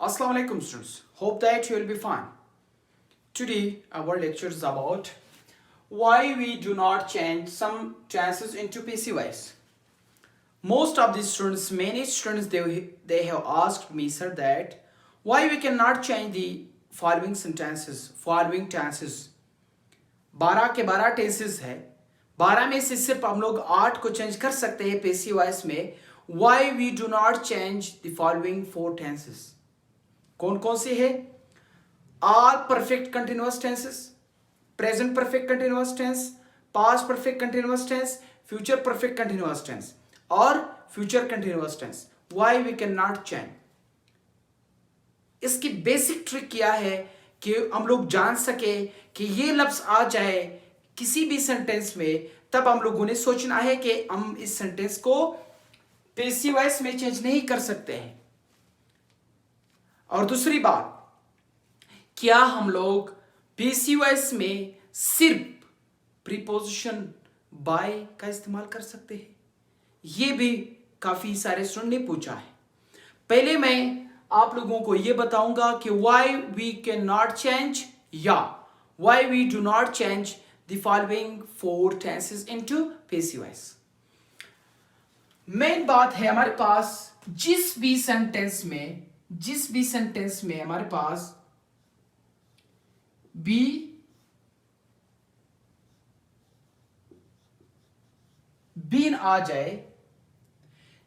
Assalamu alaikum students. Hope that you will be fine. Today our lecture is about why we do not change some tenses into PCYs. Most of the students, many students, they have asked me, sir, that why we cannot change the following tenses. 12 के 12 tenses है, 12 में से सिर्फ हम लोग 8 को change कर सकते हैं पैसिव वॉइस में. Why we do not change the following 4 tenses? कौन कौन से है? All perfect continuous tenses, present perfect continuous tense, past perfect continuous tense, future perfect continuous tense और future continuous tense. Why we cannot change? इसकी basic trick क्या है कि हम लोग जान सके कि ये लफ्ज आ जाए किसी भी सेंटेंस में, तब हम लोगों ने सोचना है कि हम इस सेंटेंस को पैसिव वॉइस में चेंज नहीं कर सकते हैं. और दूसरी बात, क्या हम लोग पैसिव वॉइस में सिर्फ प्रीपोजिशन बाय का इस्तेमाल कर सकते हैं? ये भी काफी सारे स्टूडेंट ने पूछा है. पहले मैं आप लोगों को ये बताऊंगा कि why we cannot change या why we do not change the following 4 tenses into passive voice. Main बात है हमारे पास जिस भी सेंटेंस में हमारे पास बीन आ जाए,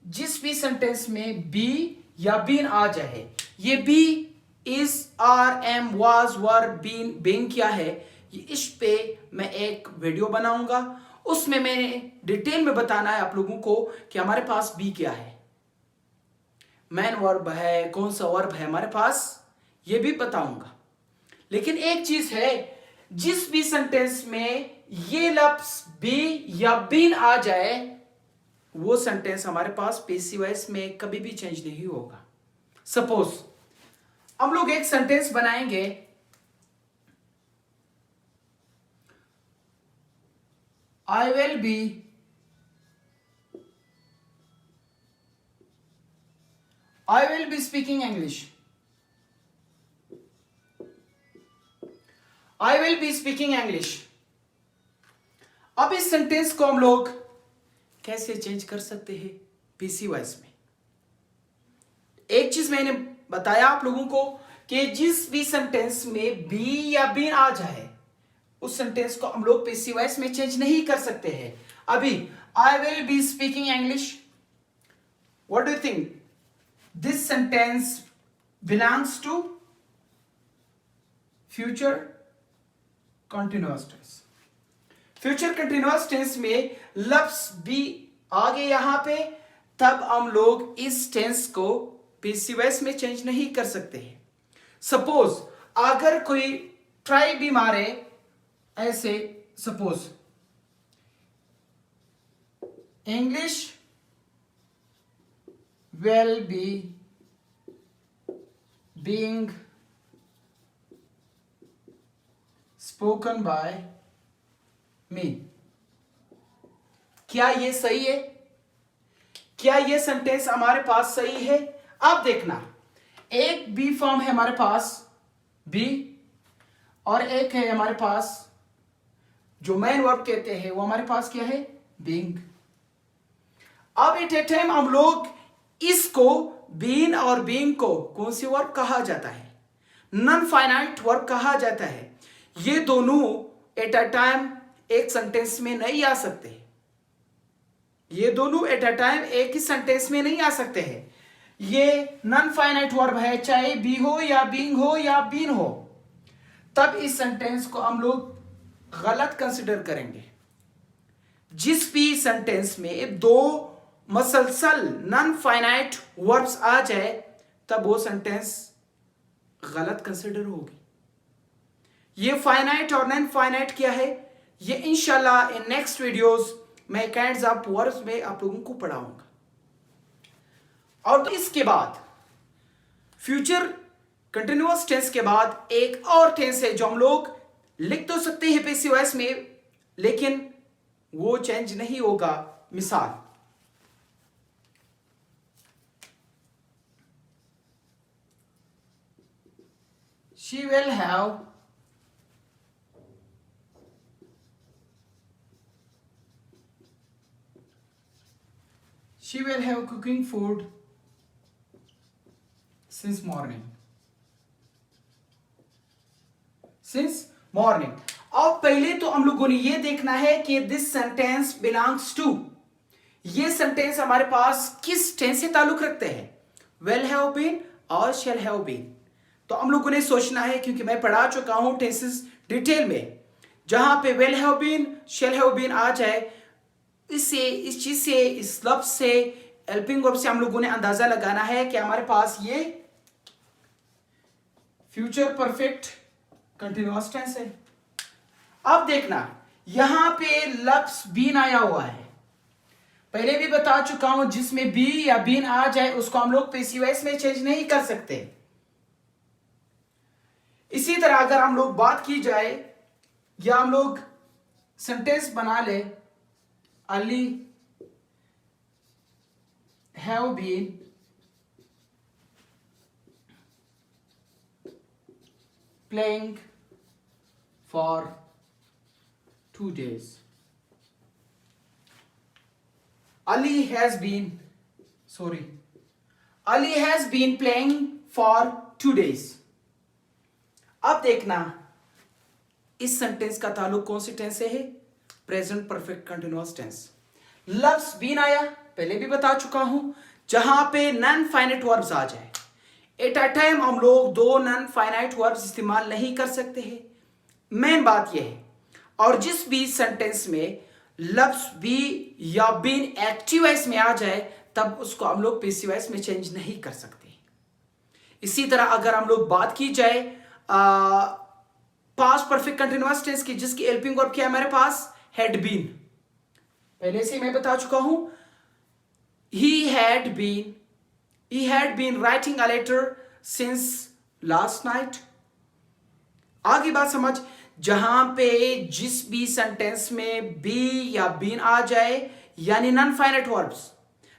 जिस भी सेंटेंस में बी या बीन आ जाए, ये be is are am was were been being क्या है, ये इस पे मैं एक वीडियो बनाऊंगा. उसमें मैंने डिटेल में बताना है आप लोगों को कि हमारे पास बी क्या है, मैन वर्ब है, कौन सा वर्ब है हमारे पास, ये भी बताऊंगा. लेकिन एक चीज है, जिस भी सेंटेंस में ये लफ्ज बी या बीन आ जाए, वो सेंटेंस हमारे पास पैसिव वॉइस में कभी भी चेंज नहीं होगा. सपोज हम लोग एक सेंटेंस बनाएंगे, आई will be speaking English. I will be speaking English. अब इस सेंटेंस को हम लोग कैसे चेंज कर सकते हैं पैसिव वॉइस में? एक चीज मैंने बताया आप लोगों को कि जिस भी सेंटेंस में बी या बीन आ जाए, उस सेंटेंस को हम लोग पैसिव वॉइस में चेंज नहीं कर सकते हैं. अभी I will be speaking English, what do you think? This sentence belongs to future continuous tense. Future continuous tense में लफ्ज बी आ गए यहां पे, तब हम लोग इस टेंस को पैसिव वॉइस में चेंज नहीं कर सकते हैं. सपोज अगर कोई ट्राई भी मारे ऐसे, suppose English will be being spoken by me. क्या ये सही है? क्या ये सेंटेंस हमारे पास सही है? अब देखना, एक बी फॉर्म है हमारे पास बी, और एक है हमारे पास जो मेन वर्ब कहते हैं, वो हमारे पास क्या है? बीइंग. अब एट ए टाइम हम लोग इसको बीन और बीइंग को कौन सी वर्ब कहा जाता है? नॉन फाइनाइट वर्ब कहा जाता है. ये दोनों एट अ टाइम एक सेंटेंस में नहीं आ सकते. ये दोनों एट अ टाइम एक ही सेंटेंस में नहीं आ सकते हैं. ये नॉन फाइनाइट वर्ब है, चाहे बी हो या बीइंग हो या बीन हो, तब इस सेंटेंस को हम लोग गलत कंसिडर करेंगे. जिस भी सेंटेंस में 2 मसलसल नॉन फाइनाइट वर्ब्स आ जाए, तब वो सेंटेंस गलत कंसिडर होगी. ये फाइनाइट और नॉन फाइनाइट क्या है, ये इंशाल्लाह इन नेक्स्ट वीडियोस मैं काइंड्स ऑफ वर्ब्स में आप लोगों को पढ़ाऊंगा. और इसके बाद फ्यूचर कंटिन्यूअस टेंस के बाद एक और टेंस है जो हम लोग लिख तो सकते हैं पैसिव वॉइस में, लेकिन वो चेंज नहीं होगा. मिसाल, she will have cooking food since morning. Since morning. अब पहले तो हम लोगों ने ये देखना है कि दिस सेंटेंस बिलोंग्स टू, ये सेंटेंस हमारे पास किस टेंस से ताल्लुक रखते हैं, विल हैव बीन और शैल हैव बीन। तो हम लोगों ने सोचना है, क्योंकि मैं पढ़ा चुका हूं टेंसेस डिटेल में, जहां पे will have been shall have been आ जाए, इससे इस चीज से, इस लफ्ज से, हेल्पिंग वर्ब से हम लोगों ने अंदाजा लगाना है कि हमारे पास ये फ्यूचर परफेक्ट कंटिन्यूअस टेंस है। अब देखना यहां पे लफ्ज बीन आया हुआ है, पहले भी बता चुका हूं, जिसमें बी या बीन आ जाए उसको हम लोग पैसिव वॉइस में चेंज नहीं कर सकते। इसी तरह अगर हम लोग बात की जाए या हम लोग सेंटेंस बना ले, Ali have been playing for 2 days. Ali has been playing for 2 days. अब देखना इस सेंटेंस का ताल्लुक कौन से टेंस से है, प्रेजेंट परफेक्ट कंटिन्यूअस टेंस। लफ्ज बीन आया, पहले भी बता चुका हूं, जहां पे नॉन फाइनाइट वर्ब्स आ जाए। एट अ टाइम हम लोग 2 नॉन फाइनाइट वर्ब्स इस्तेमाल नहीं कर सकते हैं, मेन बात यह है। और जिस भी सेंटेंस में लफ्ज बी या बीन एक्टिव वॉइस में आ जाए, तब उसको हम लोग पैसिव वॉइस में चेंज नहीं कर सकते। इसी तरह अगर हम लोग बात की जाए पास्ट परफेक्ट कंटिन्यूअस टेंस की, जिसकी हेल्पिंग वर्ब क्या है हमारे पास, हैड बीन, पहले से मैं बता चुका हूं, he had been writing a letter since last night। आगे बात समझ, जहां पे जिस भी सेंटेंस में बी या बीन आ जाए, यानी non finite verbs.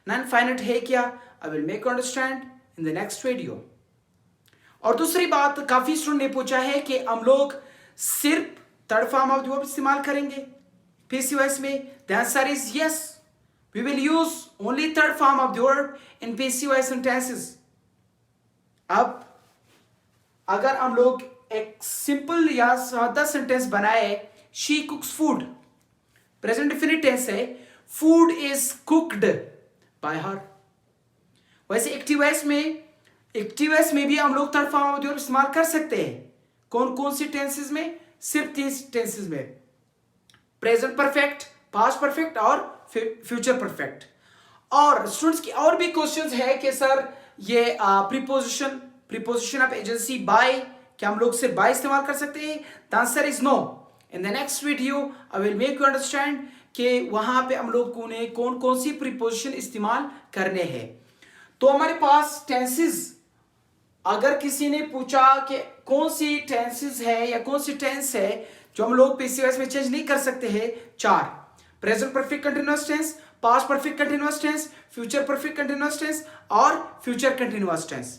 Non finite है क्या, आई will make you understand in the next video. और दूसरी बात, काफी स्टूडेंट ने पूछा है कि हम लोग सिर्फ third form of the verb इस्तेमाल करेंगे पैसिव वॉइस में। The answer is yes, we will use only third form of the verb in passive voice sentences. अब अगर हम लोग एक सिंपल या सादा सेंटेंस बनाए, she cooks food, present definite tense है, food is cooked by her. वैसे एक्टिव वॉइस में भी हम लोग third form of the verb इस्तेमाल कर सकते हैं। कौन कौन सी टेंसेस में, सिर्फ 3 टेंसेस में, प्रेजेंट परफेक्ट, पास्ट परफेक्ट और फ्यूचर परफेक्ट। और स्टूडेंट्स की और भी क्वेश्चंस है कि सर ये प्रीपोजिशन ऑफ एजेंसी बाय, क्या हम लोग सिर्फ बाय इस्तेमाल कर सकते हैं? The answer is no. In the next video I will make you understand कि वहां पे हम लोग को ने कौन कौन सी प्रीपोजिशन इस्तेमाल करने हैं। तो हमारे पास टेंसेस, अगर किसी ने पूछा कि कौन सी टेंसेस है या कौन सी टेंस है जो हम लोग पैसिव वॉइस में चेंज नहीं कर सकते हैं, 4, present perfect continuous tense, past perfect continuous tense, future perfect continuous tense और फ्यूचर कंटिन्यूअस टेंस।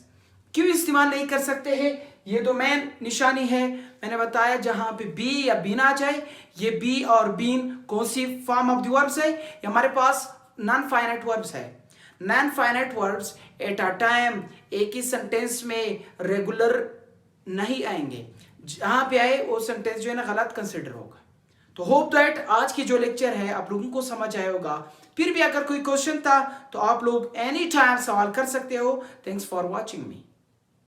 क्यों इस्तेमाल नहीं कर सकते हैं? ये दो मेन निशानी है, मैंने बताया, जहां पे बी या बीन आ जाए। ये बी और बीन कौन सी फॉर्म ऑफ द वर्ब्स है? ये हमारे पास नॉन फाइनाइट वर्ब्स है। Non finite verbs at a time एक ही सेंटेंस में रेगुलर नहीं आएंगे, जहां पे आए वो सेंटेंस जो है ना गलत कंसिडर होगा। तो होप दैट आज की जो लेक्चर है आप लोगों को समझ आया होगा। फिर भी अगर कोई क्वेश्चन था तो आप लोग एनी टाइम सवाल कर सकते हो। Thanks for watching me.